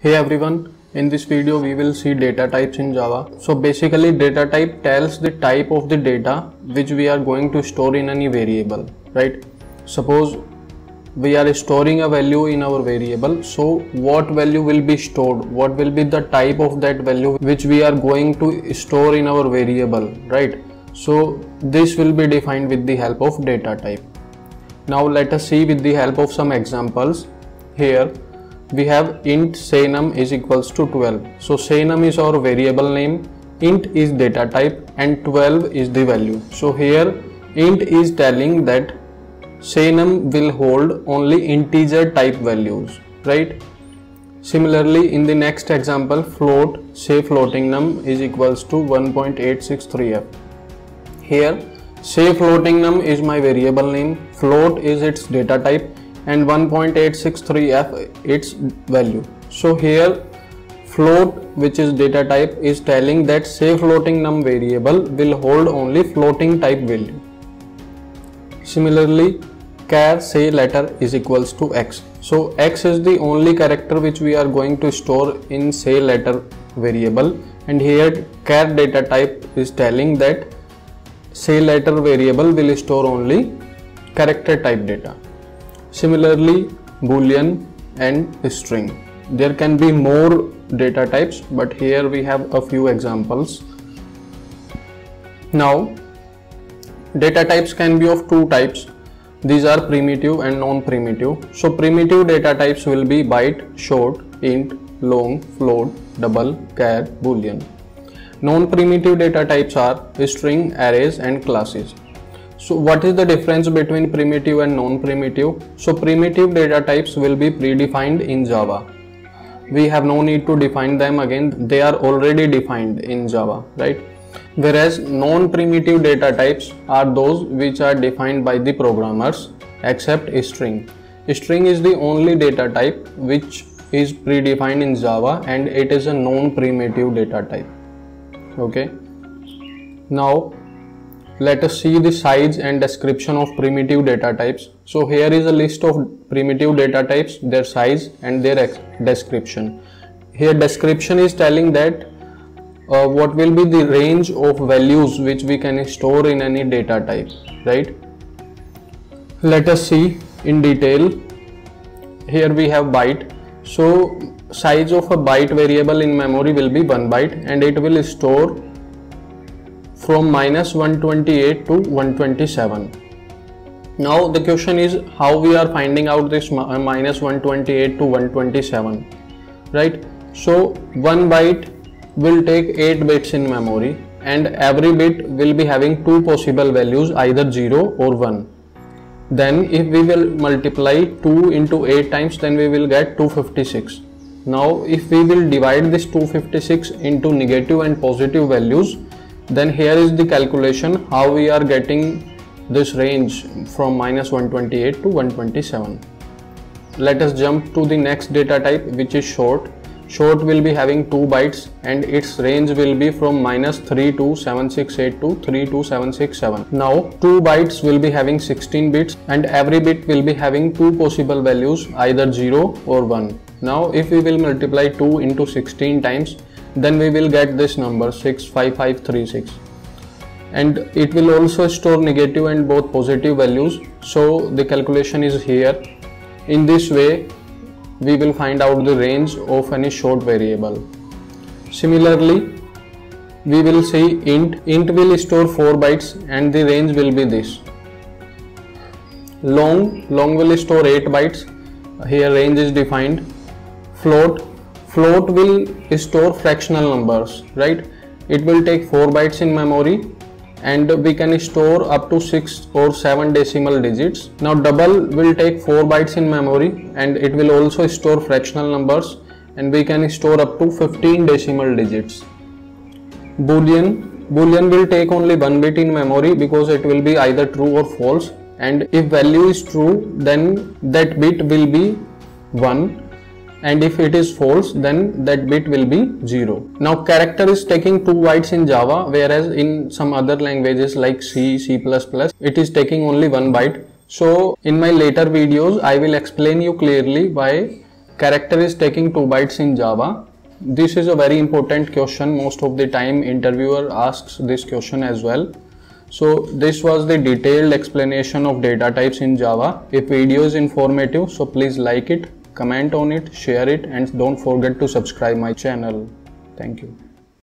Hey everyone, in this video we will see data types in Java. So basically data type tells the type of the data which we are going to store in any variable, right? Suppose we are storing a value in our variable, so what value will be stored, what will be the type of that value which we are going to store in our variable, right? So this will be defined with the help of data type. Now let us see with the help of some examples. Here we have int saynum is equals to 12. So saynum is our variable name, int is data type and 12 is the value. So here int is telling that saynum will hold only integer type values, right? Similarly, in the next example, float, say floating num is equals to 1.863f. Here say floating num is my variable name, float is its data type and 1.863f its value. So here float, which is data type, is telling that say floating num variable will hold only floating type value. Similarly, char say letter is equals to x. So x is the only character which we are going to store in say letter variable, and here char data type is telling that say letter variable will store only character type data. Similarly, boolean and string. There can be more data types, but here we have a few examples. Now, data types can be of two types. These are primitive and non-primitive. So primitive data types will be byte, short, int, long, float, double, char, boolean. Non-primitive data types are string, arrays and classes. So what is the difference between primitive and non-primitive? So primitive data types will be predefined in Java. We have no need to define them again, they are already defined in Java, right? Whereas non-primitive data types are those which are defined by the programmers, except string. String is the only data type which is predefined in Java and it is a non-primitive data type. Okay. Now let us see the size and description of primitive data types. So here is a list of primitive data types, their size and their description. Here description is telling that what will be the range of values which we can store in any data type, right? Let us see in detail. Here we have byte. So size of a byte variable in memory will be 1 byte and it will store from -128 to 127. Now the question is how we are finding out this -128 to 127, right? So 1 byte will take 8 bits in memory and every bit will be having two possible values, either 0 or 1. Then if we will multiply 2 into 8 times, then we will get 256. Now if we will divide this 256 into negative and positive values, then here is the calculation how we are getting this range from -128 to 127. Let us jump to the next data type, which is short. Short will be having 2 bytes and its range will be from -32768 to 32767. Now 2 bytes will be having 16 bits and every bit will be having two possible values, either 0 or 1. Now if we will multiply 2 into 16 times, then we will get this number 65536, and it will also store negative and both positive values. So the calculation is here. In this way we will find out the range of any short variable. Similarly, we will see int will store 4 bytes and the range will be this. Long will store 8 bytes, here range is defined. Float will store fractional numbers, right? It will take 4 bytes in memory and we can store up to 6 or 7 decimal digits. Now double will take 4 bytes in memory and it will also store fractional numbers and we can store up to 15 decimal digits. Boolean will take only 1 bit in memory because it will be either true or false, and if value is true then that bit will be 1. And if it is false, then that bit will be 0. Now character is taking 2 bytes in Java, whereas in some other languages like C, C++, it is taking only 1 byte. So in my later videos, I will explain you clearly why Character is taking 2 bytes in Java. This is a very important question. Most of the time interviewer asks this question as well. So this was the detailed explanation of data types in Java. If video is informative, so please like it, comment on it, share it, and don't forget to subscribe my channel. Thank you.